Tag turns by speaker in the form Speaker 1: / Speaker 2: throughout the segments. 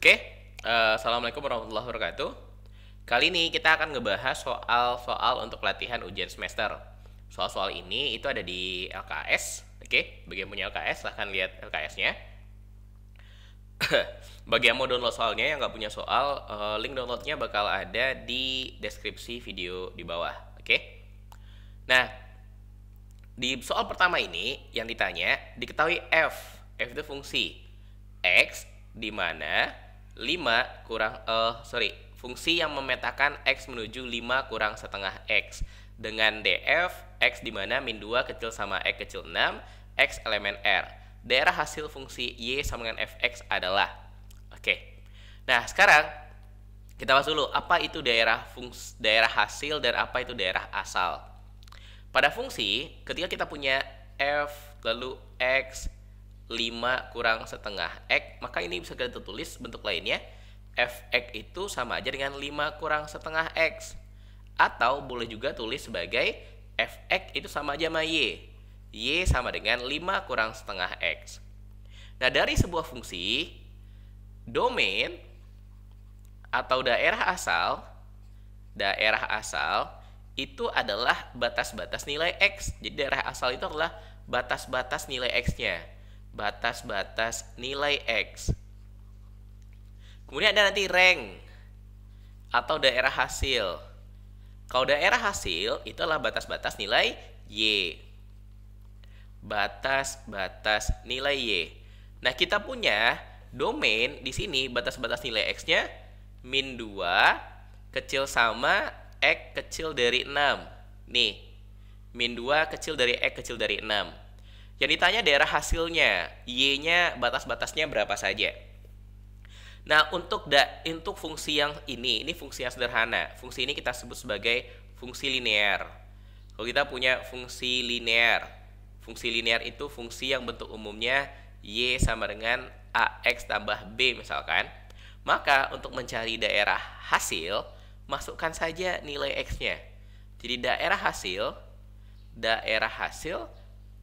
Speaker 1: Oke, Assalamualaikum warahmatullahi wabarakatuh. Kali ini kita akan ngebahas soal-soal untuk latihan ujian semester. Soal-soal ini itu ada di LKS. Oke, bagi yang punya LKS silahkan lihat LKS-nya. Bagi yang mau download soalnya, yang nggak punya soal, link downloadnya bakal ada di deskripsi video di bawah. Oke. Nah, di soal pertama ini yang ditanya, diketahui F itu fungsi X di mana fungsi yang memetakan X menuju 5 kurang setengah X dengan DF X di mana min 2 kecil sama X kecil 6 X elemen R. Daerah hasil fungsi Y sama dengan Fx adalah. Oke. Nah, sekarang kita bahas dulu apa itu daerah hasil dan apa itu daerah asal. Pada fungsi, ketika kita punya F lalu X 5 kurang setengah X, maka ini bisa kita tulis bentuk lainnya. Fx itu sama aja dengan 5 kurang setengah X. Atau boleh juga tulis sebagai Fx itu sama aja sama Y. Y sama dengan 5 kurang setengah X. Nah, dari sebuah fungsi, domain atau daerah asal itu adalah batas-batas nilai X. Jadi daerah asal itu adalah batas-batas nilai X-nya. Batas-batas nilai X. Kemudian ada nanti rank atau daerah hasil. Kalau daerah hasil itu adalah batas-batas nilai Y. Batas-batas nilai Y. Nah, kita punya domain di sini batas-batas nilai X-nya min 2 kecil sama X kecil dari 6. Nih, min 2 kecil dari X kecil dari 6. Yang ditanya daerah hasilnya, Y-nya batas-batasnya berapa saja. Nah, untuk fungsi yang ini fungsi yang sederhana. Fungsi ini kita sebut sebagai fungsi linear. Kalau kita punya fungsi linear itu fungsi yang bentuk umumnya Y sama dengan AX tambah B misalkan. Maka untuk mencari daerah hasil, masukkan saja nilai X-nya. Jadi daerah hasil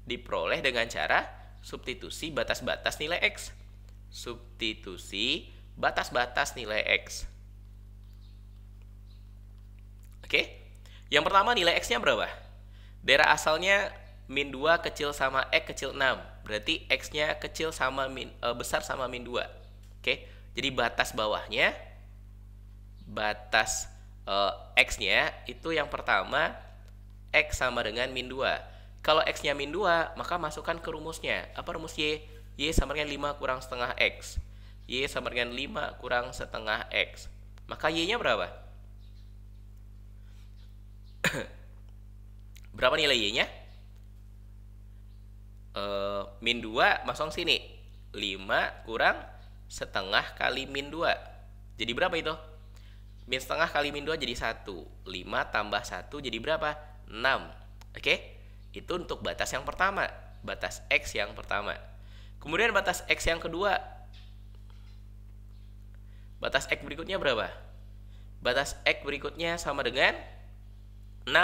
Speaker 1: diperoleh dengan cara substitusi batas-batas nilai X. Substitusi batas-batas nilai X. Oke. Yang pertama nilai X-nya berapa? Daerah asalnya min 2 kecil sama X kecil 6. Berarti X-nya kecil sama besar sama min 2. Oke. Jadi batas bawahnya, batas X-nya itu yang pertama X sama dengan min 2. Kalau X-nya min 2, maka masukkan ke rumusnya. Apa rumus Y? Y sama dengan 5 kurang setengah X. Y sama dengan 5 kurang setengah X. Maka Y-nya berapa? Berapa nilai Y-nya? Min 2 masuk sini. 5 kurang setengah kali min 2. Jadi berapa itu? Min setengah kali min 2 jadi 1. 5 tambah 1 jadi berapa? 6. Oke? Itu untuk batas yang pertama. Batas X yang pertama. Kemudian batas X yang kedua. Batas X berikutnya berapa? Batas X berikutnya sama dengan 6.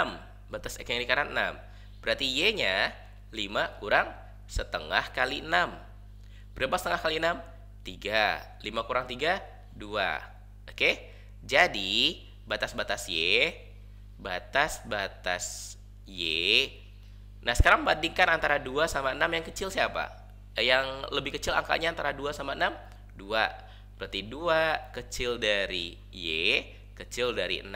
Speaker 1: Batas X yang di kanan 6. Berarti Y-nya 5 kurang setengah kali 6. Berapa setengah kali 6? 3. 5 kurang 3? 2. Oke? Jadi, batas-batas Y. Nah, sekarang bandingkan antara 2 sama 6 yang kecil siapa? Yang lebih kecil angkanya antara 2 sama 6? 2. Berarti 2 kecil dari Y, kecil dari 6.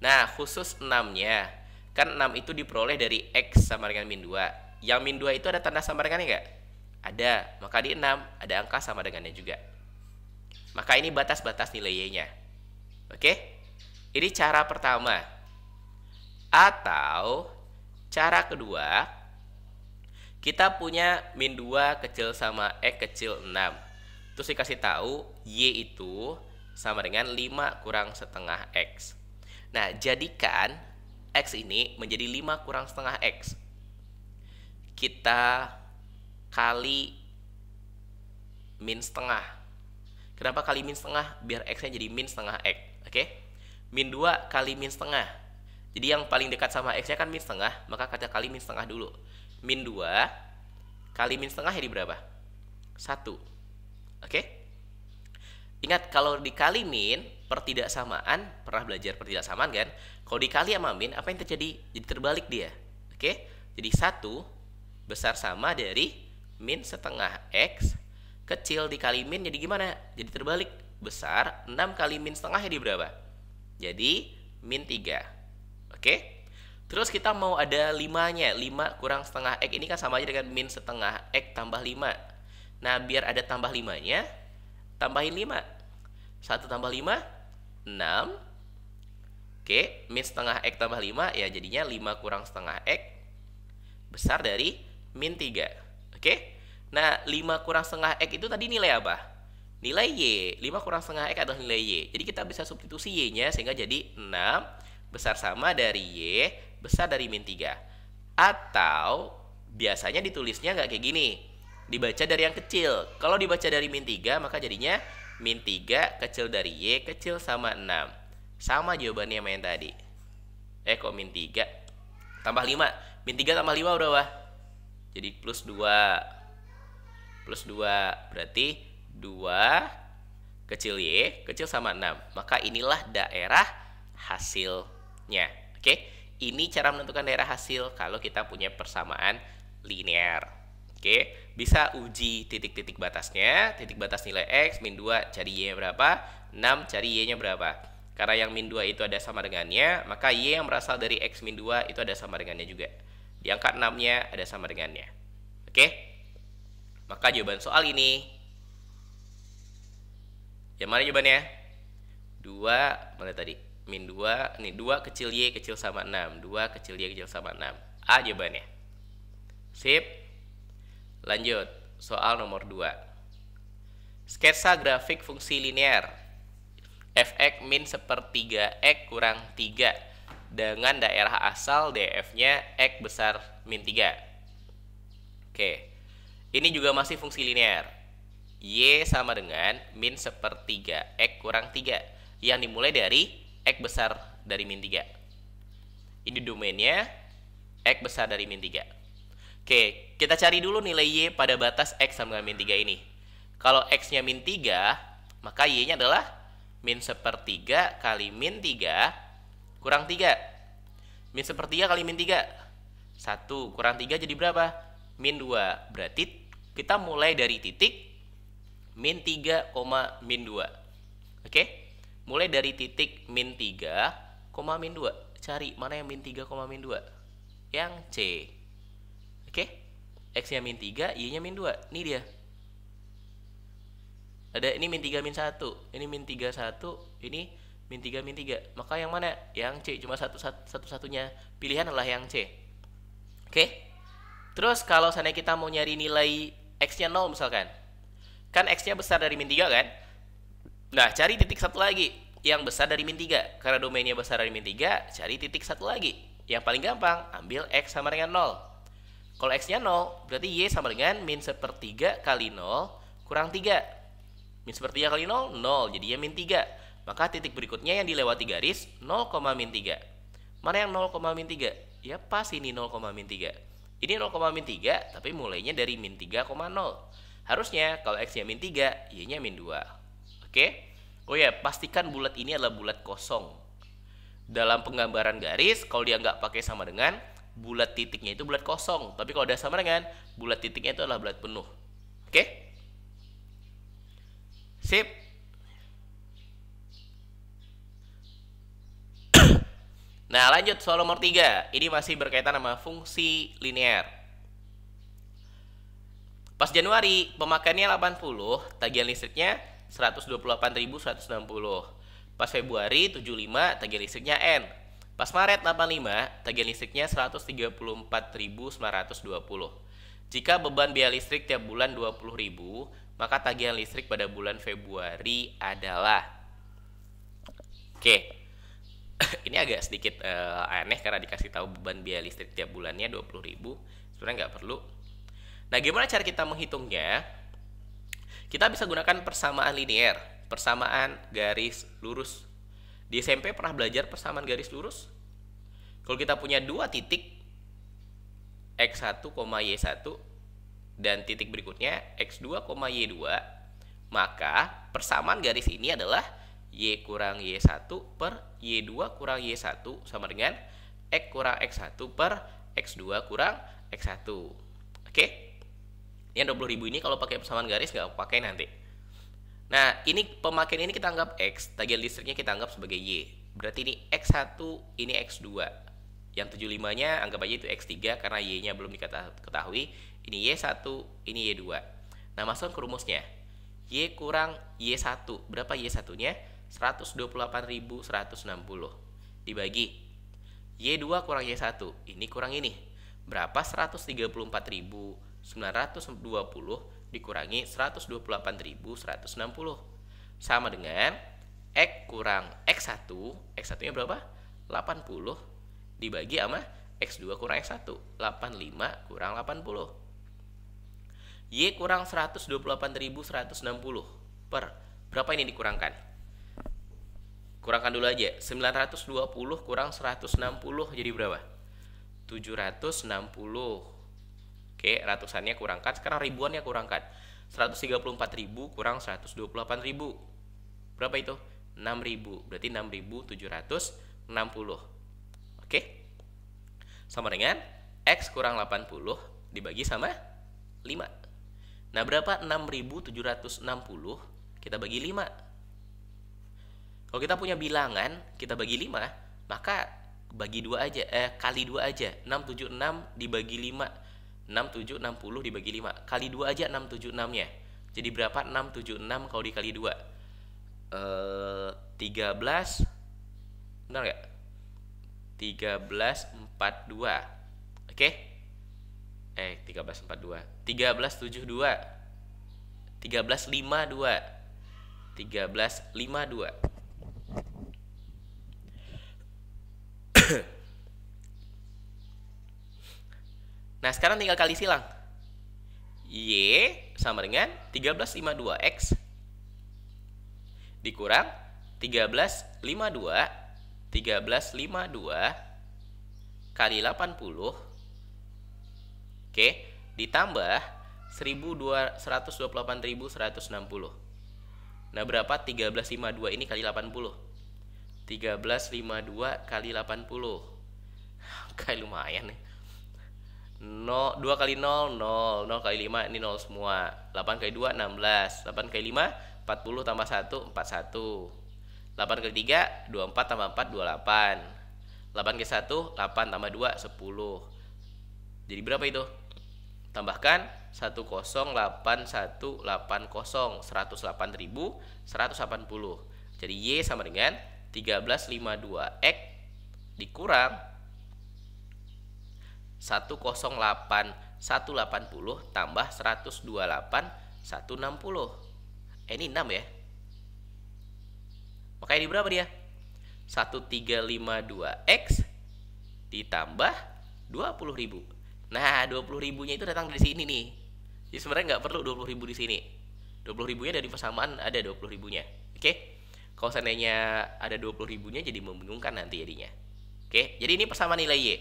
Speaker 1: Nah, khusus 6-nya. Kan 6 itu diperoleh dari X sama dengan min 2. Yang min 2 itu ada tanda sama dengannya nggak? Ada. Maka di 6 ada angka sama dengannya juga. Maka ini batas-batas nilai Y-nya. Oke? Ini cara pertama. Atau cara kedua, kita punya min 2 kecil sama X kecil 6. Terus dikasih tahu Y itu sama dengan 5 kurang setengah X. Nah, jadikan X ini menjadi 5 kurang setengah X. Kita kali min setengah. Kenapa kali min setengah? Biar X-nya jadi min setengah X. Oke? Min 2 kali min setengah. Jadi yang paling dekat sama X-nya kan min setengah, maka kita kali min setengah dulu. Min 2 kali min setengah jadi berapa? 1. Oke? Ingat kalau dikali min per tidak samaan, pernah belajar per tidak samaan kan? Kalau dikali sama min, apa yang terjadi? Jadi terbalik dia. Oke? Jadi 1 besar sama dari min setengah X kecil dikali min jadi gimana? Jadi terbalik. Besar 6 kali min setengah jadi berapa? Jadi min 3. Oke? Terus kita mau ada 5-nya. 5 kurang setengah X ini kan sama aja dengan min setengah X tambah 5. Nah, biar ada tambah 5-nya, tambahin 5. 1 tambah 5, 6. Oke, min setengah X tambah 5, ya jadinya 5 kurang setengah X besar dari min 3. Oke? Nah, 5 kurang setengah X itu tadi nilai apa? Nilai Y. 5 kurang setengah X adalah nilai Y. Jadi kita bisa substitusi Y-nya sehingga jadi 6 besar sama dari Y besar dari min 3. Atau biasanya ditulisnya nggak kayak gini. Dibaca dari yang kecil. Kalau dibaca dari min 3 maka jadinya min 3 kecil dari Y kecil sama 6. Sama jawabannya sama yang tadi. Kok min 3 tambah 5. Min 3 tambah 5 berapa? Jadi plus 2. Plus 2 berarti 2 kecil Y kecil sama 6. Maka inilah daerah hasilnya. Oke? Ini cara menentukan daerah hasil kalau kita punya persamaan linear. Oke? Bisa uji titik-titik batasnya. Titik batas nilai X min 2 cari Y berapa? 6 cari Y-nya berapa? Karena yang min 2 itu ada sama dengannya, maka Y yang berasal dari X min 2 itu ada sama dengannya juga. Di angka 6-nya ada sama dengannya. Oke? Maka jawaban soal ini, yang mana jawabannya? 2, mana tadi? Min 2, nih 2 kecil Y kecil sama 6. 2 kecil Y kecil sama 6. A jawabannya. Sip. Lanjut, soal nomor 2. Sketsa grafik fungsi linear fx min sepertiga X kurang 3 dengan daerah asal df-nya X besar min 3. Oke. Ini juga masih fungsi linear. Y sama dengan min sepertiga X kurang 3 yang dimulai dari X besar dari min 3. Ini domainnya X besar dari min 3. Oke, kita cari dulu nilai Y pada batas X sama dengan min 3 ini. Kalau X-nya min 3, maka Y-nya adalah min sepertiga kali min 3 kurang 3. Min sepertiga kali min 3. 1 kurang 3 jadi berapa? Min 2. Berarti kita mulai dari titik min 3, min 2. Oke? Mulai dari titik min 3, min 2. Cari mana yang min 3, min 2. Yang C. Oke? X-nya min 3, Y-nya min 2. Ini dia. Ada ini min 3, min 1. Ini min 3, 1. Ini min 3, min 3. Maka yang mana? Yang C. Cuma satu-satunya pilihan adalah yang C. Oke? Terus kalau seandainya kita mau nyari nilai X-nya 0 misalkan. Kan X-nya besar dari min 3 kan? Nah, cari titik satu lagi yang besar dari min 3. Karena domainnya besar dari min 3, cari titik satu lagi. Yang paling gampang, ambil X sama dengan 0. Kalau X-nya 0, berarti Y sama dengan min sepertiga kali 0 kurang 3. Min sepertiga kali 0, 0. Jadinya min 3. Maka titik berikutnya yang dilewati garis 0, min 3. Mana yang 0, min 3? Ya pas ini 0, min 3. Ini 0, min 3, tapi mulainya dari min 3, 0. Harusnya kalau X-nya min 3, Y-nya min 2. Oke? Oh ya, pastikan bulat ini adalah bulat kosong. Dalam penggambaran garis, kalau dia nggak pakai sama dengan, bulat titiknya itu bulat kosong. Tapi kalau udah sama dengan, bulat titiknya itu adalah bulat penuh. Oke? Sip. Nah, lanjut soal nomor 3. Ini masih berkaitan sama fungsi linear. Pas Januari, pemakaiannya 80, tagihan listriknya 128.160. Pas Februari 75, tagihan listriknya N. Pas Maret 85, tagihan listriknya 134.920. Jika beban biaya listrik tiap bulan 20.000, maka tagihan listrik pada bulan Februari adalah. Oke. Ini agak sedikit aneh karena dikasih tahu beban biaya listrik tiap bulannya 20.000. Sebenarnya nggak perlu. Nah, gimana cara kita menghitungnya? Kita bisa gunakan persamaan linear, persamaan garis lurus. Di SMP pernah belajar persamaan garis lurus? Kalau kita punya dua titik X1, Y1 dan titik berikutnya X2, Y2, Maka persamaan garis ini adalah Y kurang Y1 per Y2 kurang Y1 sama dengan X kurang X1 per X2 kurang X1. Oke? Yang 20.000 ini kalau pakai persamaan garis nggak pakai nanti. Nah, ini pemakaian ini kita anggap X, tagihan listriknya kita anggap sebagai Y. Berarti ini X1, ini X2. Yang 75-nya anggap aja itu X3 karena Y-nya belum diketahui. Ini Y1, ini Y2. Nah, masukkan ke rumusnya. Y kurang Y1. Berapa Y1-nya? 128.160. Dibagi Y2 kurang Y1. Ini kurang ini. Berapa? 134.920 dikurangi 128.160. Sama dengan X kurang X1. X1-nya berapa? 80. Dibagi sama X2 kurang X1. 85 kurang 80. Y kurang 128.160 per berapa ini dikurangkan? Kurangkan dulu aja. 920 kurang 160 jadi berapa? 760. Oke, ratusannya kurangkan. Sekarang ribuannya kurangkan. 134.000 kurang 128.000. Berapa itu? 6.000. Berarti 6.760. Oke. Sama dengan X kurang 80 dibagi sama 5. Nah, berapa 6.760? Kita bagi 5. Kalau kita punya bilangan, kita bagi 5, maka bagi 2 aja, kali 2 aja. 676 dibagi 5. 6760 dibagi 5. Kali 2 aja 676-nya. Jadi berapa 676 kalau dikali 2? 13. Benar nggak? 1342. Oke? 1342. 1372. 1352. 1352. Nah, sekarang tinggal kali silang. Y sama dengan 1352X dikurang 1352 kali 80. Oke, ditambah 128.160. Nah, berapa 1352 ini kali 80? 1352 kali 80. Kayak lumayan nih. 2 kali 0, 0. 0 kali 5, ini 0 semua. 8 kali 2, 16. 8 kali 5, 40 tambah 1, 41. 8 kali 3, 24 tambah 4, 28. 8 kali 1, 8 tambah 2, 10. Jadi berapa itu? Tambahkan 108.180, 108.180. Jadi Y sama dengan 1352X dikurang 108.180 tambah 128.160. Ini 6 ya. Maka ini berapa dia? 1352X ditambah 20.000. Nah, 20.000-nya itu datang dari sini nih. Jadi sebenarnya nggak perlu 20.000 di sini. 20.000-nya dari persamaan ada 20.000-nya. Oke? Kalau seandainya ada 20.000-nya jadi membingungkan nanti jadinya. Oke? Jadi ini persamaan nilai Y.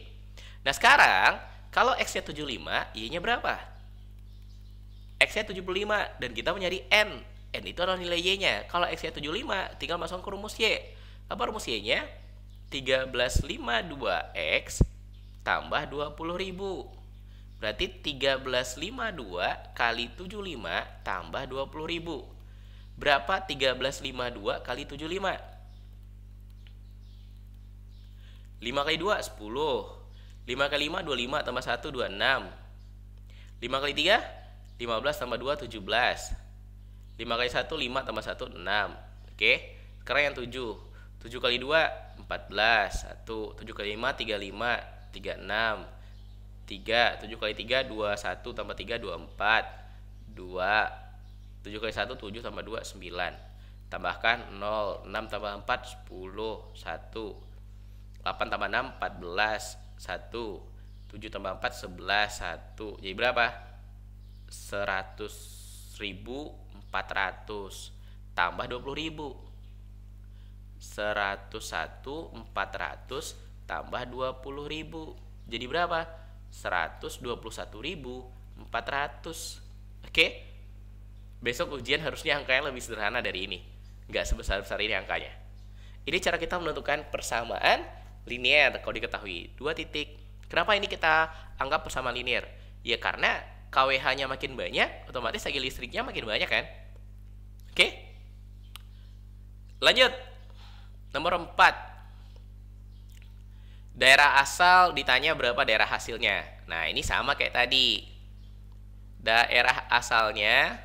Speaker 1: Nah, sekarang kalau X-nya 75, Y-nya berapa? X-nya 75 dan kita mau nyari N. N itu adalah nilai Y-nya. Kalau X-nya 75, tinggal masukkan ke rumus Y. Apa rumus Y-nya? 1352X tambah 20.000. Berarti 1352 kali 75 tambah 20.000. Berapa 1352 kali 75? 5 kali 2, 10. 5 kali 5, 25 tambah 1, 26. 5 kali 3, 15 tambah 2, 17. 5 kali 1, 5 tambah 1, 6. Oke, sekarang yang 7. 7 kali 2, 14. 1. 7 kali 5, 35. 36. 3. 7 kali 3, 21 tambah 3, 24. 2. 7 kali 1, 7 tambah 2, 9. Tambahkan 0. 6 tambah 4, 10. 1. 8 tambah 6, 14. 1. 7 tambah 4, 11. 1. Jadi berapa? 100.400 tambah 20.000. 101.400 tambah 20.000. Jadi berapa? 121.400. Oke? Besok ujian harusnya angkanya lebih sederhana dari ini, nggak sebesar-besar ini angkanya. Ini cara kita menentukan persamaan linear kalau diketahui. Dua titik. Kenapa ini kita anggap persamaan linear? Ya karena KWH-nya makin banyak, otomatis lagi listriknya makin banyak kan? Oke? Lanjut. Nomor 4. Daerah asal ditanya berapa daerah hasilnya. Nah, ini sama kayak tadi. Daerah asalnya,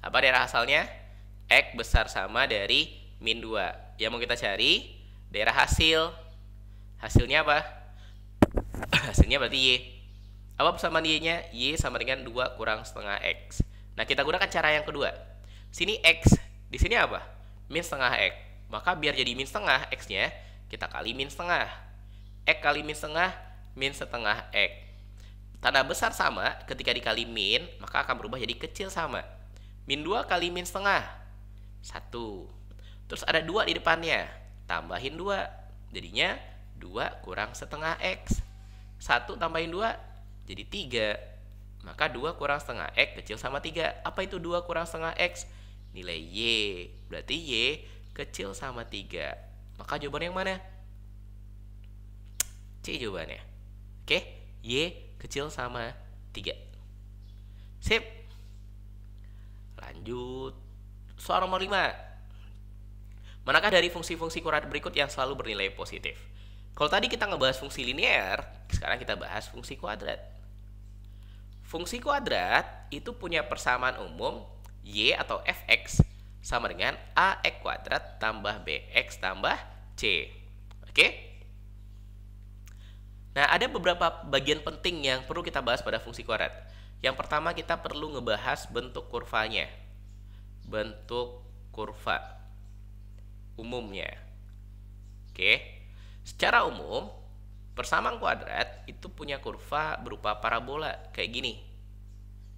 Speaker 1: apa daerah asalnya? X besar sama dari min 2. Yang mau kita cari daerah hasil. Hasilnya apa? Hasilnya berarti Y. Apa persamaan Y-nya? Y sama dengan 2 kurang setengah X. Nah, kita gunakan cara yang kedua. Sini X, di sini apa? Min setengah X. Maka biar jadi min setengah X-nya, kita kali min setengah. X kali min setengah X. Tanda besar sama, ketika dikali min, maka akan berubah jadi kecil sama. Min 2 kali min setengah, 1. Terus ada 2 di depannya, tambahin 2. Jadinya 2 kurang setengah X. 1 tambahin 2, jadi 3. Maka 2 kurang setengah X kecil sama 3. Apa itu 2 kurang setengah X? Nilai Y. Berarti Y kecil sama 3. Maka jawabannya yang mana? C jawabannya. Oke, Y kecil sama 3. Sip. Lanjut. Soal nomor 5. Manakah dari fungsi-fungsi kuadrat berikut yang selalu bernilai positif? Kalau tadi kita ngebahas fungsi linear, sekarang kita bahas fungsi kuadrat. Fungsi kuadrat itu punya persamaan umum Y atau fx sama dengan ax kuadrat tambah bx tambah c. Oke? Nah, ada beberapa bagian penting yang perlu kita bahas pada fungsi kuadrat. Yang pertama, kita perlu ngebahas bentuk kurvanya. Bentuk kurva umumnya. Oke. Secara umum, persamaan kuadrat itu punya kurva berupa parabola kayak gini.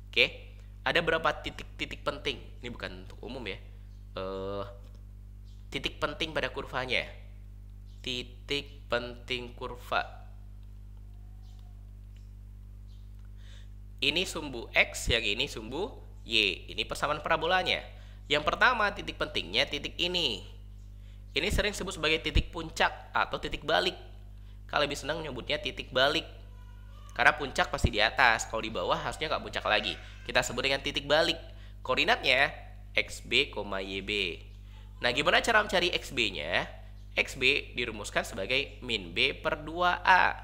Speaker 1: Oke. Ada berapa titik-titik penting? Ini bukan untuk umum ya. Titik penting pada kurvanya. Titik penting kurva. Ini sumbu X, yang ini sumbu Y. Ini persamaan parabolanya. Yang pertama, titik pentingnya titik ini. Ini sering disebut sebagai titik puncak atau titik balik. Kalau lebih senang menyebutnya titik balik. Karena puncak pasti di atas. Kalau di bawah harusnya nggak puncak lagi. Kita sebut dengan titik balik. Koordinatnya XB, YB. Nah, gimana cara mencari XB-nya? XB dirumuskan sebagai min B per 2A.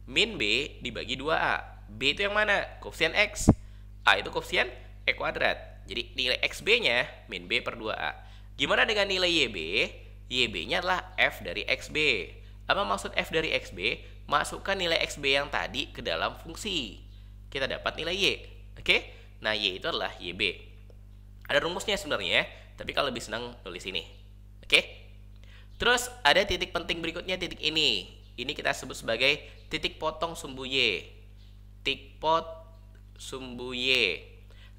Speaker 1: Min B dibagi 2A. B itu yang mana? Koefisien X. A itu koefisien E kuadrat. Jadi nilai XB-nya min B per 2A. Gimana dengan nilai YB? YB-nya adalah F dari XB. Apa maksud F dari XB? Masukkan nilai XB yang tadi ke dalam fungsi. Kita dapat nilai Y. Oke? Nah, Y itu adalah YB. Ada rumusnya sebenarnya, tapi kalau lebih senang tulis ini. Oke? Terus ada titik penting berikutnya, titik ini. Ini kita sebut sebagai titik potong sumbu Y. Titik pot sumbu Y.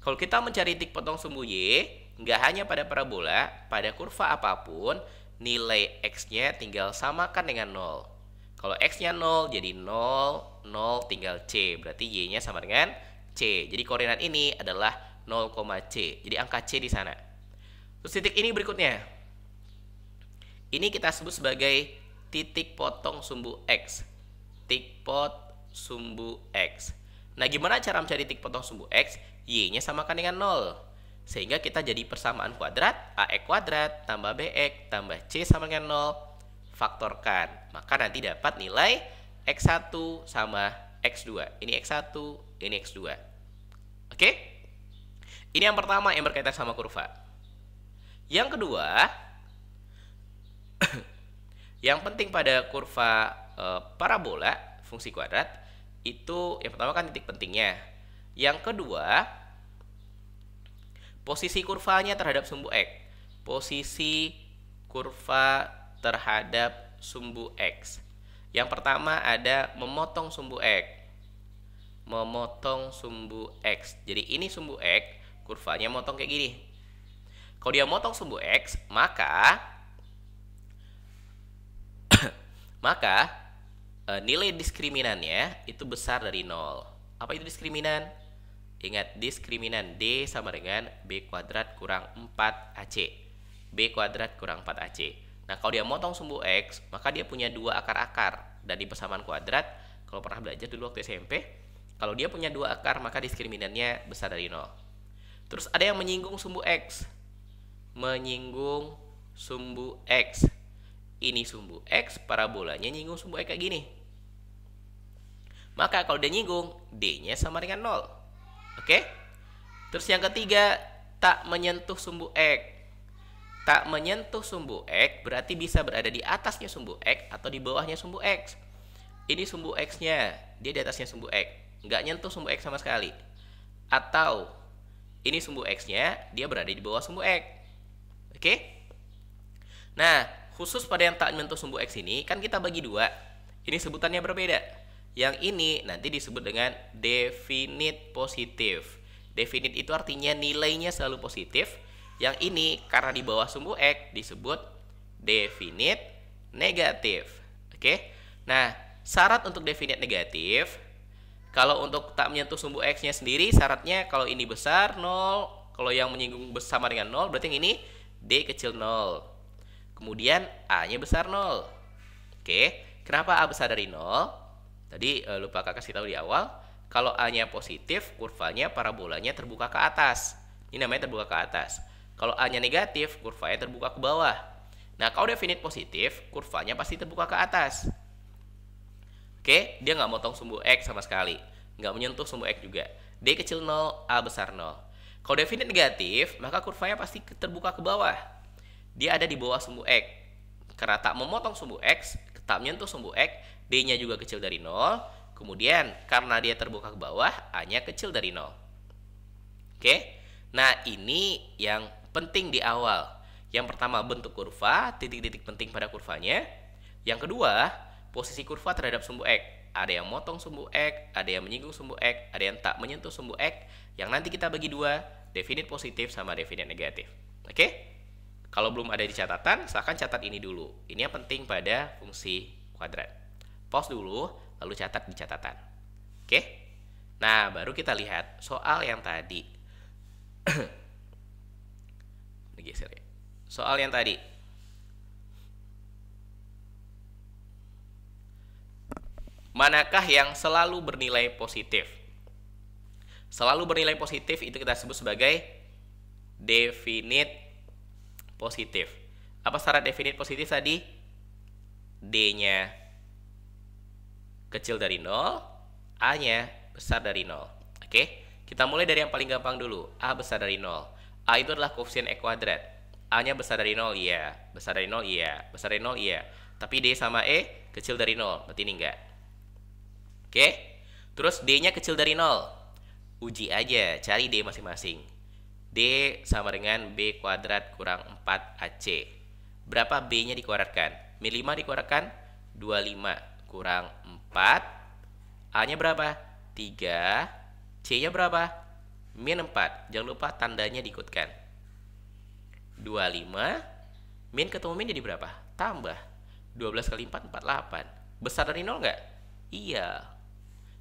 Speaker 1: Kalau kita mencari titik potong sumbu Y, nggak hanya pada parabola, pada kurva apapun, nilai X-nya tinggal samakan dengan 0. Kalau X-nya 0, jadi 0, 0 tinggal C. Berarti Y-nya sama dengan C. Jadi koordinat ini adalah 0, C. Jadi angka C di sana. Terus titik ini berikutnya. Ini kita sebut sebagai titik potong sumbu X. Titik pot sumbu X. Nah, gimana cara mencari titik potong sumbu X? Y-nya samakan dengan 0. Sehingga kita jadi persamaan kuadrat AX kuadrat tambah BX tambah C sama dengan 0. Faktorkan. Maka nanti dapat nilai X1 sama X2. Ini X1, ini X2. Oke? Ini yang pertama yang berkaitan sama kurva. Yang kedua, yang penting pada kurva parabola fungsi kuadrat itu yang pertama kan titik pentingnya. Yang kedua, posisi kurvanya terhadap sumbu X. Posisi kurva terhadap sumbu X. Yang pertama ada memotong sumbu X. Memotong sumbu X. Jadi ini sumbu X, kurvanya motong kayak gini. Kalau dia motong sumbu X, maka nilai diskriminannya itu besar dari 0. Apa itu diskriminan? Ingat, diskriminan D sama dengan B kuadrat kurang 4AC. B kuadrat kurang 4AC. Nah, kalau dia motong sumbu X, maka dia punya dua akar-akar. Dan di persamaan kuadrat, kalau pernah belajar dulu waktu SMP, kalau dia punya dua akar, maka diskriminannya besar dari 0. Terus ada yang menyinggung sumbu X. Menyinggung sumbu X. Ini sumbu X, parabolanya nyinggung sumbu X kayak gini. Maka kalau dia nyinggung, D-nya sama dengan 0. Oke? Terus yang ketiga, tak menyentuh sumbu X. Tak menyentuh sumbu X berarti bisa berada di atasnya sumbu X atau di bawahnya sumbu X. Ini sumbu X-nya, dia di atasnya sumbu X. Nggak nyentuh sumbu X sama sekali. Atau ini sumbu X-nya, dia berada di bawah sumbu X. Oke? Nah, khusus pada yang tak menyentuh sumbu X ini, kan kita bagi dua. Ini sebutannya berbeda. Yang ini nanti disebut dengan definite positif. Definite itu artinya nilainya selalu positif. Yang ini karena di bawah sumbu X disebut definite negatif. Oke? Nah, syarat untuk definite negatif, kalau untuk tak menyentuh sumbu X-nya sendiri, syaratnya kalau ini besar 0, kalau yang menyinggung sama dengan 0, berarti yang ini D kecil 0. Kemudian A-nya besar 0. Oke, kenapa A besar dari 0? Tadi lupa kakak kasih tahu di awal, kalau A-nya positif, kurvanya parabolanya terbuka ke atas. Ini namanya terbuka ke atas. Kalau A-nya negatif, kurvanya terbuka ke bawah. Nah, kalau definite positif, kurvanya pasti terbuka ke atas. Oke, dia nggak motong sumbu X sama sekali. Nggak menyentuh sumbu X juga. D kecil 0, A besar 0. Kalau definite negatif, maka kurvanya pasti terbuka ke bawah. Dia ada di bawah sumbu X. Karena tak memotong sumbu X, tak menyentuh sumbu X, D-nya juga kecil dari 0. Kemudian, karena dia terbuka ke bawah, A-nya kecil dari 0. Oke? Nah, ini yang penting di awal. Yang pertama, bentuk kurva, titik-titik penting pada kurvanya. Yang kedua, posisi kurva terhadap sumbu X. Ada yang motong sumbu X, ada yang menyinggung sumbu X, ada yang tak menyentuh sumbu X. Yang nanti kita bagi dua, definite positif sama definite negatif. Oke? Kalau belum ada di catatan, silahkan catat ini dulu. Ini yang penting pada fungsi kuadrat. Pause dulu, lalu catat di catatan. Oke? Nah, baru kita lihat soal yang tadi. Geser ya. Soal yang tadi. Manakah yang selalu bernilai positif? Selalu bernilai positif itu kita sebut sebagai definite positif. Apa syarat definite positif tadi? D-nya kecil dari 0, A-nya besar dari 0. Oke? Kita mulai dari yang paling gampang dulu. A besar dari 0. A itu adalah koefisien E kuadrat. A-nya besar dari 0, iya. Besar dari 0, iya. Besar dari 0, iya. Tapi D sama E kecil dari 0, berarti ini enggak. Oke? Terus D-nya kecil dari 0. Uji aja, cari D masing-masing. D sama dengan B kuadrat kurang 4AC. Berapa B-nya dikuadratkan? Min 5 dikuadratkan 25 kurang 4. A-nya berapa? 3. C-nya berapa? Min 4. Jangan lupa tandanya diikutkan. 25. Min ketemu min jadi berapa? Tambah. 12 kali 4, 48. Besar dari 0 nggak? Iya.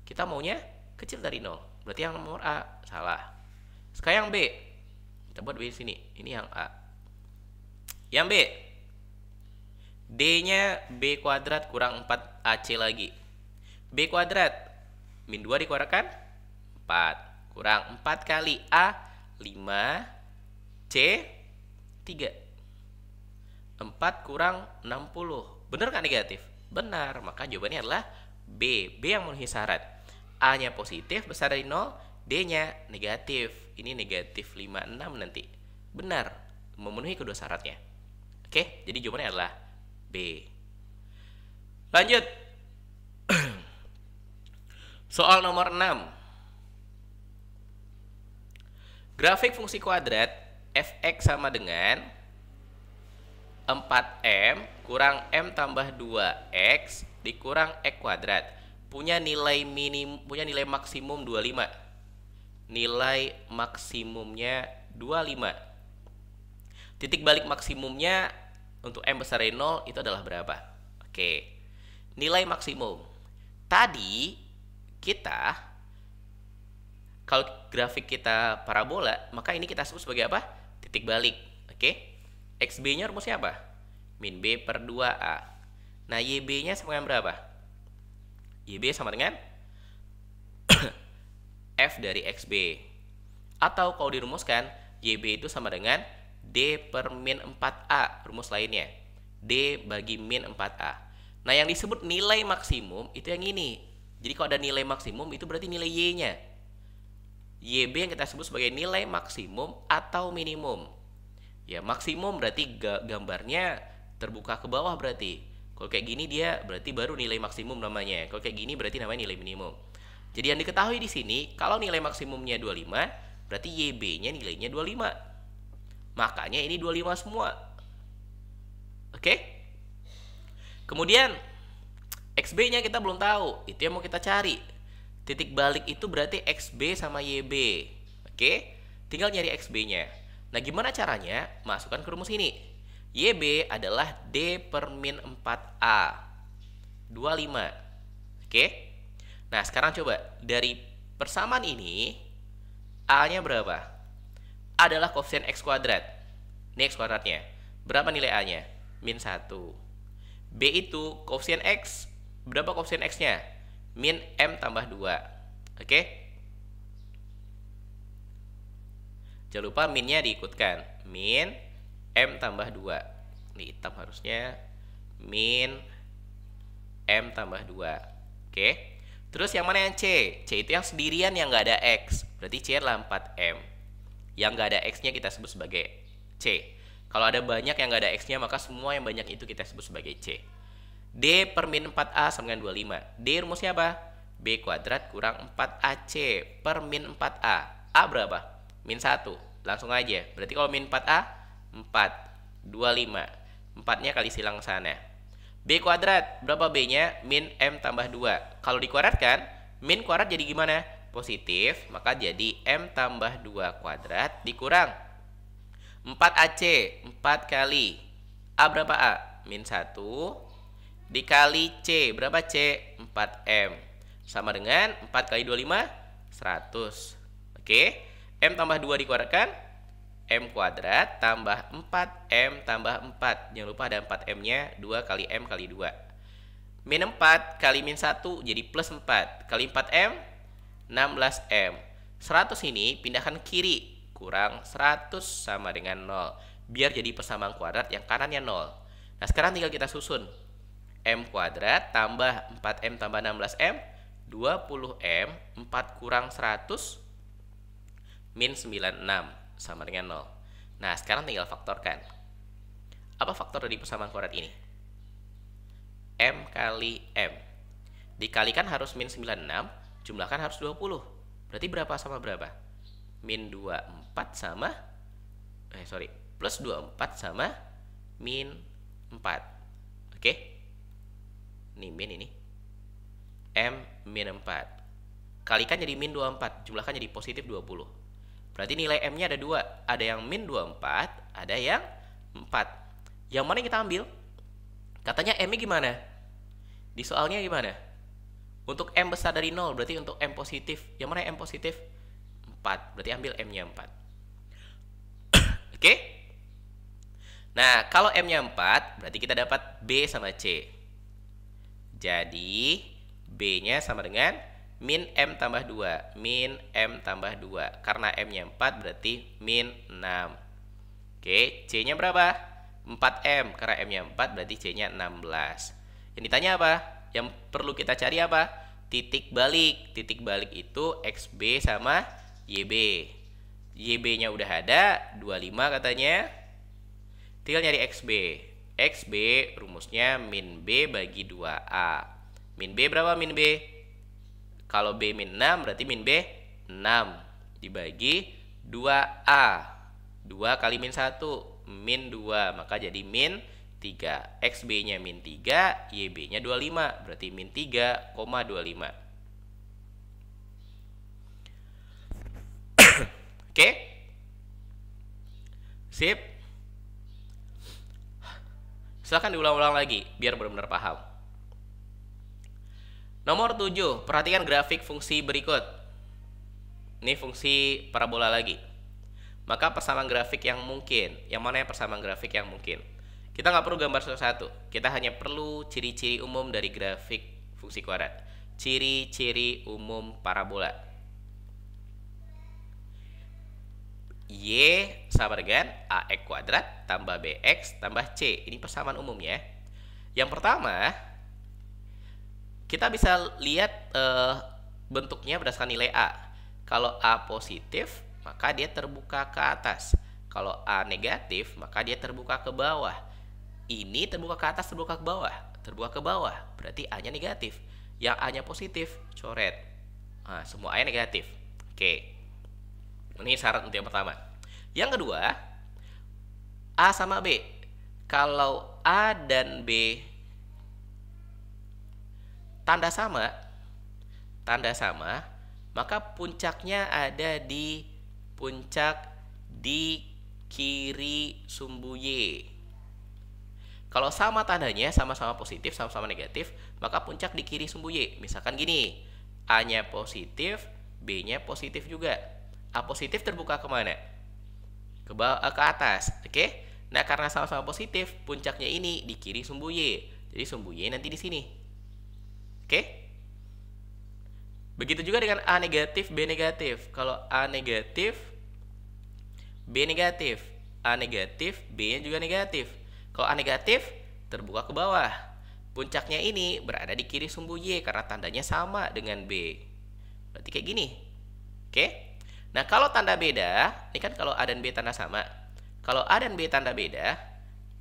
Speaker 1: Kita maunya kecil dari 0. Berarti yang nomor A. Salah. Sekarang yang B. Kita buat B di sini. Ini yang A. Yang B. D-nya B kuadrat kurang 4AC lagi. B kuadrat. Min 2 dikuadratkan 4. Kurang 4 kali A 5. C 3. 4 kurang 60. Benar nggak negatif? Benar. Maka jawabannya adalah B. B yang memenuhi syarat. A-nya positif besar dari 0. D-nya negatif. Ini negatif 56 nanti. Benar. Memenuhi kedua syaratnya. Oke, jadi jawabannya adalah B. Lanjut. Soal nomor 6. Grafik fungsi kuadrat f(x) sama dengan 4m kurang m tambah 2x dikurang x kuadrat. Punya nilai maksimum 25. Nilai maksimumnya 25. Titik balik maksimumnya untuk m besar dari 0 itu adalah berapa? Oke. Nilai maksimum. Tadi kita Kalau grafik kita parabola, maka ini kita sebut sebagai apa? Titik balik. Oke? XB-nya rumusnya apa? Min B per 2A. Nah, YB-nya sama dengan berapa? YB sama dengan F dari XB. Atau kalau dirumuskan, YB itu sama dengan D per min 4A. Rumus lainnya. D bagi min 4A. Nah, yang disebut nilai maksimum itu yang ini. Jadi kalau ada nilai maksimum itu berarti nilai Y-nya. YB yang kita sebut sebagai nilai maksimum atau minimum. Ya, maksimum berarti gambarnya terbuka ke bawah berarti. Kalau kayak gini dia berarti baru nilai maksimum namanya. Kalau kayak gini berarti namanya nilai minimum. Jadi yang diketahui di sini, kalau nilai maksimumnya 25, berarti YB-nya nilainya 25. Makanya ini 25 semua. Oke? Kemudian XB-nya kita belum tahu. Itu yang mau kita cari. Titik balik itu berarti XB sama YB. Oke? Tinggal nyari XB-nya. Nah, gimana caranya? Masukkan ke rumus ini. YB adalah D per min 4A. 25. Oke? Nah, sekarang coba. Dari persamaan ini, A-nya berapa? A adalah koefisien X kuadrat. Ini X kuadratnya. Berapa nilai A-nya? Min 1. B itu koefisien X. Berapa koefisien X-nya? Min M tambah 2. Oke? Jangan lupa minnya diikutkan. Min M tambah 2. Ini hitam harusnya. Min M tambah 2. Oke? Terus yang mana yang C? C itu yang sendirian yang nggak ada X. Berarti C adalah 4M. Yang nggak ada X-nya kita sebut sebagai C. Kalau ada banyak yang nggak ada X-nya, maka semua yang banyak itu kita sebut sebagai C. D per min 4A sama dengan 25. D rumusnya apa? B kuadrat kurang 4AC per min 4A. A berapa? Min 1. Langsung aja. Berarti kalau min 4A, 4. 25. 4-nya kali silang sana. B kuadrat. Berapa B-nya? Min M tambah 2. Kalau dikuadratkan, min kuadrat jadi gimana? Positif. Maka jadi M tambah 2 kuadrat dikurang 4AC. 4 kali. A berapa A? Min 1. Dikali C. Berapa C? 4M. Sama dengan 4 kali 25, 100. Oke. M tambah 2 dikuadratkan. M kuadrat tambah 4M tambah 4. Jangan lupa ada 4M-nya. 2 kali M kali 2. Min 4 kali min 1 jadi plus 4. Kali 4M, 16M. 100 ini pindahkan kiri. Kurang 100 sama dengan 0. Biar jadi persamaan kuadrat yang kanannya 0. Nah, sekarang tinggal kita susun. M kuadrat tambah 4M tambah 16M. 20M. 4 kurang 100. Min 96 sama dengan 0. Nah, sekarang tinggal faktorkan. Apa faktor dari persamaan kuadrat ini? M kali M. Dikalikan harus min 96, jumlahkan harus 20. Berarti berapa sama berapa? Min 24 sama plus 24 sama min 4. Oke? Ini min ini. M min 4. Kalikan jadi min 24, jumlahkan jadi positif 20. Berarti nilai M-nya ada 2. Ada yang min 24, ada yang 4. Yang mana yang kita ambil? Katanya M-nya gimana? Di soalnya gimana? Untuk M besar dari 0, berarti untuk M positif. Yang mana M positif? 4. Berarti ambil M-nya 4. Oke? Nah, kalau M-nya 4, berarti kita dapat B sama C. Jadi, B-nya sama dengan min M tambah 2. Min M tambah 2. Karena M-nya 4 berarti min 6. Oke, C-nya berapa? 4M. Karena M-nya 4 berarti C-nya 16. Yang ditanya apa? Yang perlu kita cari apa? Titik balik. Titik balik itu XB sama YB. YB-nya udah ada, 25 katanya. Tinggal nyari XB. XB rumusnya min B bagi 2A. Min B berapa min B? Kalau B min 6 berarti min B 6 dibagi 2A. 2 kali min 1 min 2, maka jadi min 3. XB-nya min 3, YB-nya 25, berarti min 3,25. Oke? Sip. Silahkan diulang-ulang lagi biar benar-benar paham. Nomor 7, perhatikan grafik fungsi berikut. Ini fungsi parabola lagi. Maka persamaan grafik yang mungkin. Yang mana yang persamaan grafik yang mungkin? Kita nggak perlu gambar satu-satu. Kita hanya perlu ciri-ciri umum dari grafik fungsi kuadrat. Ciri-ciri umum parabola. Y sama dengan AX kuadrat tambah BX tambah C. Ini persamaan umumnya. Yang pertama, kita bisa lihat bentuknya berdasarkan nilai A. Kalau A positif, maka dia terbuka ke atas. Kalau A negatif, maka dia terbuka ke bawah. Ini terbuka ke atas, terbuka ke bawah. Terbuka ke bawah, berarti A-nya negatif. Yang A-nya positif, coret. Nah, semua A-nya negatif. Oke. Ini syarat untuk yang pertama. Yang kedua, A sama B. Kalau A dan B tanda sama, maka puncaknya ada di puncak di kiri sumbu Y. Kalau sama tandanya, sama-sama positif, sama-sama negatif, maka puncak di kiri sumbu Y. Misalkan gini, A-nya positif, B-nya positif juga. A positif terbuka kemana? Ke atas, oke? Nah, karena sama-sama positif, puncaknya ini di kiri sumbu Y. Jadi sumbu Y nanti di sini. Oke? Begitu juga dengan A negatif, B negatif. Kalau A negatif, B negatif. A negatif, B-nya juga negatif. Kalau A negatif, terbuka ke bawah. Puncaknya ini berada di kiri sumbu Y karena tandanya sama dengan B. Berarti kayak gini. Oke? Nah, kalau tanda beda, ini kan kalau A dan B tanda sama. Kalau A dan B tanda beda,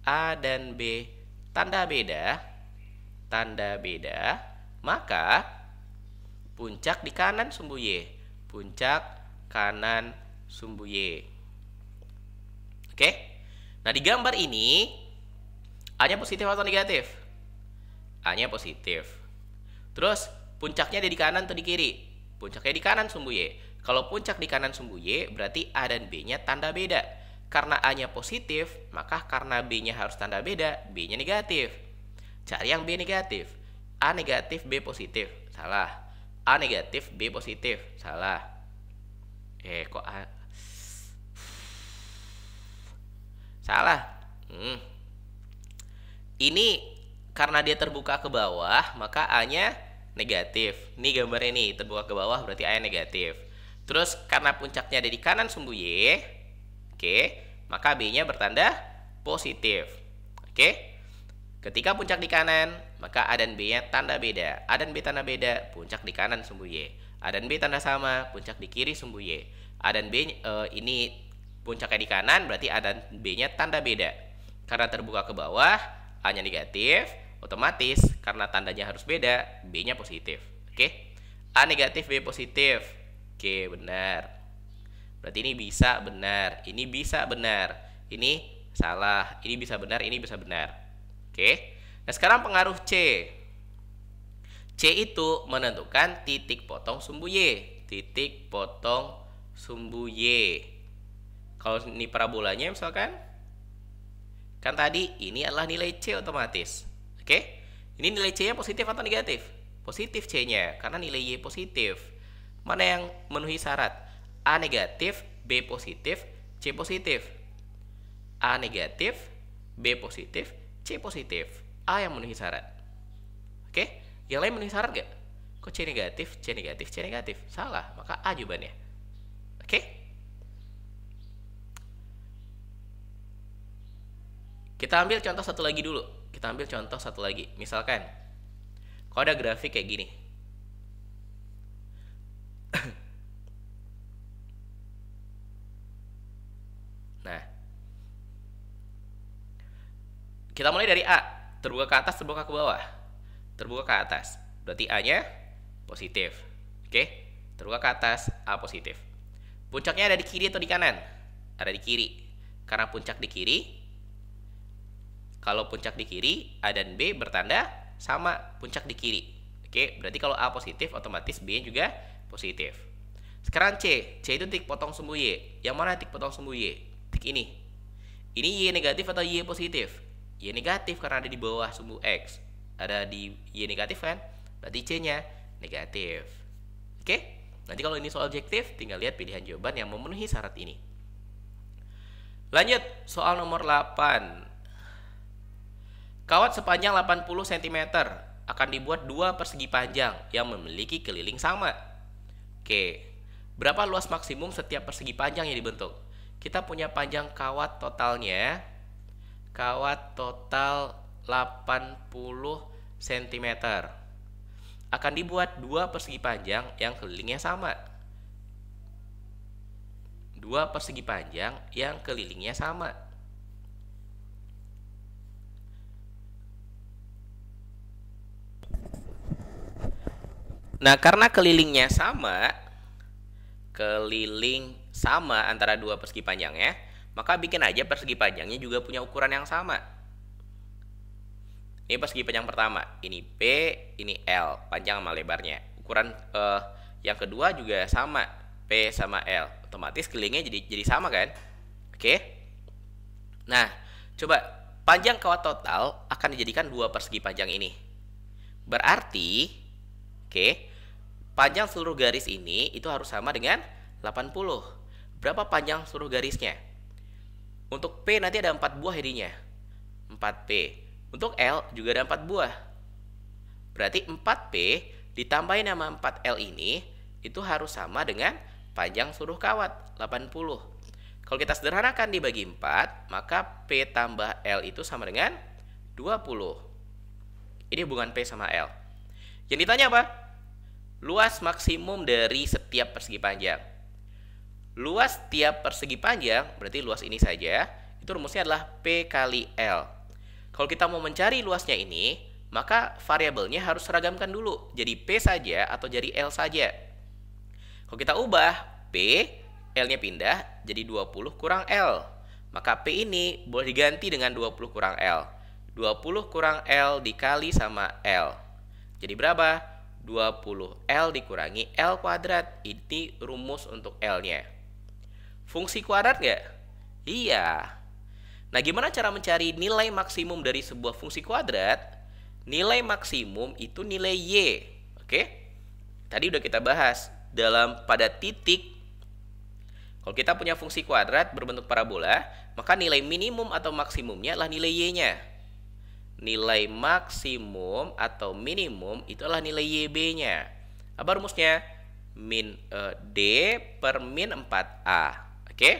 Speaker 1: A dan B tanda beda, maka puncak di kanan sumbu Y. Puncak kanan sumbu Y. Oke? Nah, di gambar ini A-nya positif atau negatif? A-nya positif. Terus puncaknya ada di kanan atau di kiri? Puncaknya di kanan sumbu Y. Kalau puncak di kanan sumbu Y, berarti A dan B-nya tanda beda. Karena A-nya positif, maka karena B-nya harus tanda beda, B-nya negatif. Cari yang B negatif. A negatif, B positif. Salah. A negatif, B positif. Salah. Kok A? Salah. Ini karena dia terbuka ke bawah, maka A-nya negatif. Ini gambarnya nih, terbuka ke bawah berarti A-nya negatif. Terus karena puncaknya ada di kanan sumbu Y, oke, maka B-nya bertanda positif. Oke? Ketika puncak di kanan, maka A dan B-nya tanda beda. A dan B tanda beda, puncak di kanan sumbu Y. A dan B tanda sama, puncak di kiri sumbu Y. A dan B ini puncaknya di kanan, berarti A dan B-nya tanda beda. Karena terbuka ke bawah, A-nya negatif, otomatis karena tandanya harus beda, B-nya positif. Oke? A negatif, B positif. Oke, benar. Berarti ini bisa benar, ini bisa benar. Ini salah, ini bisa benar, ini bisa benar. Oke, nah sekarang pengaruh C. C itu menentukan titik potong sumbu Y. Titik potong sumbu Y. Kalau ini parabolanya misalkan, kan tadi ini adalah nilai C otomatis. Oke, ini nilai C-nya positif atau negatif? Positif C-nya, karena nilai Y positif. Mana yang memenuhi syarat? A negatif, B positif, C positif. A negatif, B positif, C positif. A yang memenuhi syarat. Oke? Yang lain memenuhi syarat gak? Kok C negatif, C negatif, C negatif? Salah, maka A jawabannya. Oke? Kita ambil contoh satu lagi dulu. Misalkan, kalau ada grafik kayak gini. Nah, kita mulai dari A, terbuka ke atas, terbuka ke bawah. Terbuka ke atas, berarti A-nya positif. Oke, terbuka ke atas, A positif. Puncaknya ada di kiri atau di kanan? Ada di kiri. Karena puncak di kiri, kalau puncak di kiri, A dan B bertanda sama puncak di kiri. Oke, berarti kalau A positif, otomatis B juga positif. Sekarang C itu titik potong sumbu Y. Yang mana titik potong sumbu Y? Titik ini. Ini Y negatif atau Y positif? Y negatif karena ada di bawah sumbu X. Ada di Y negatif kan? Berarti C-nya negatif. Oke? Nanti kalau ini soal objektif, tinggal lihat pilihan jawaban yang memenuhi syarat ini. Lanjut, soal nomor 8. Kawat sepanjang 80 cm akan dibuat dua persegi panjang yang memiliki keliling sama. Oke, berapa luas maksimum setiap persegi panjang yang dibentuk? Kita punya panjang kawat totalnya. Kawat total 80 cm. Akan dibuat dua persegi panjang yang kelilingnya sama. Dua persegi panjang yang kelilingnya sama. Nah, karena kelilingnya sama, antara dua persegi panjangnya, maka bikin aja persegi panjangnya juga punya ukuran yang sama. Ini persegi panjang pertama, ini P, ini L, panjang sama lebarnya. Ukuran yang kedua juga sama, P sama L. Otomatis kelilingnya jadi sama kan? Oke. Nah, coba panjang kawat total akan dijadikan dua persegi panjang ini. Berarti, panjang seluruh garis ini itu harus sama dengan 80. Berapa panjang seluruh garisnya? Untuk P nanti ada 4 buah jadinya. 4P. Untuk L juga ada 4 buah. Berarti 4P ditambahin sama 4L ini itu harus sama dengan panjang seluruh kawat 80. Kalau kita sederhanakan dibagi 4, maka P tambah L itu sama dengan 20. Ini hubungan P sama L. Yang ditanya apa? Luas maksimum dari setiap persegi panjang. Luas tiap persegi panjang, berarti luas ini saja, itu rumusnya adalah P kali L. Kalau kita mau mencari luasnya ini, maka variabelnya harus seragamkan dulu. Jadi P saja atau jadi L saja. Kalau kita ubah P, L-nya pindah jadi 20 kurang L. Maka P ini boleh diganti dengan 20 kurang L. 20 kurang L dikali sama L. Jadi berapa? 20L dikurangi L kuadrat. Ini rumus untuk L-nya. Fungsi kuadrat nggak? Iya. Nah, gimana cara mencari nilai maksimum dari sebuah fungsi kuadrat? Nilai maksimum itu nilai Y. Oke? Tadi udah kita bahas. Pada titik, kalau kita punya fungsi kuadrat berbentuk parabola, maka nilai minimum atau maksimumnya adalah nilai Y-nya. Nilai maksimum atau minimum itu adalah nilai YB-nya. Apa rumusnya? D per min 4A. Oke?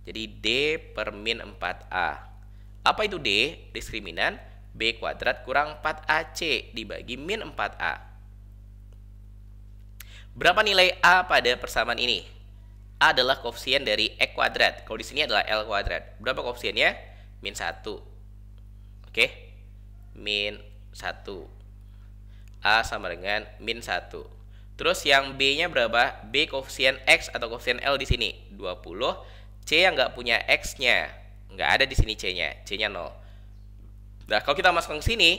Speaker 1: Jadi D per min 4A. Apa itu D? Diskriminan B kuadrat kurang 4AC dibagi min 4A. Berapa nilai A pada persamaan ini? A adalah koefisien dari X kuadrat. Kalau di sini adalah L kuadrat. Berapa koefisiennya? Min 1. Oke? Min 1. A sama dengan min 1. Terus yang B-nya berapa? B koefisien X atau koefisien L di sini 20. C yang nggak punya X-nya, nggak ada di sini C-nya, C-nya 0. Nah, kalau kita masukkan ke sini,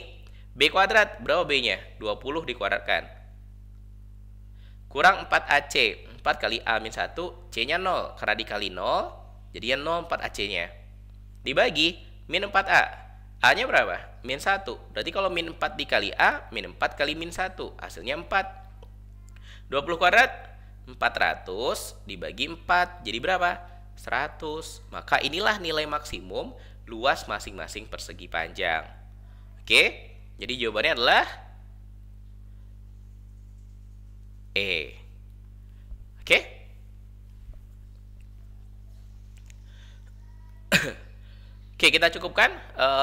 Speaker 1: B kuadrat berapa B-nya? 20 dikuadratkan. Kurang 4AC. 4 kali A min 1, C-nya 0. Karena dikali 0, jadinya 0 4AC-nya. Dibagi min 4A. A-nya berapa? Min 1. Berarti kalau min 4 dikali A, min 4 kali min 1. Hasilnya 4. 20 kuadrat, 400 dibagi 4. Jadi berapa? 100. Maka inilah nilai maksimum luas masing-masing persegi panjang. Oke? Jadi jawabannya adalah E. Oke? Oke, kita cukupkan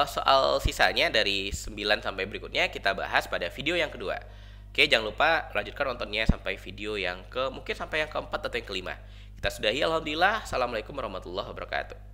Speaker 1: soal sisanya dari 9 sampai berikutnya kita bahas pada video yang kedua. Oke, jangan lupa lanjutkan nontonnya sampai video yang mungkin sampai yang keempat atau yang kelima. Kita sudahi, alhamdulillah. Assalamualaikum warahmatullahi wabarakatuh.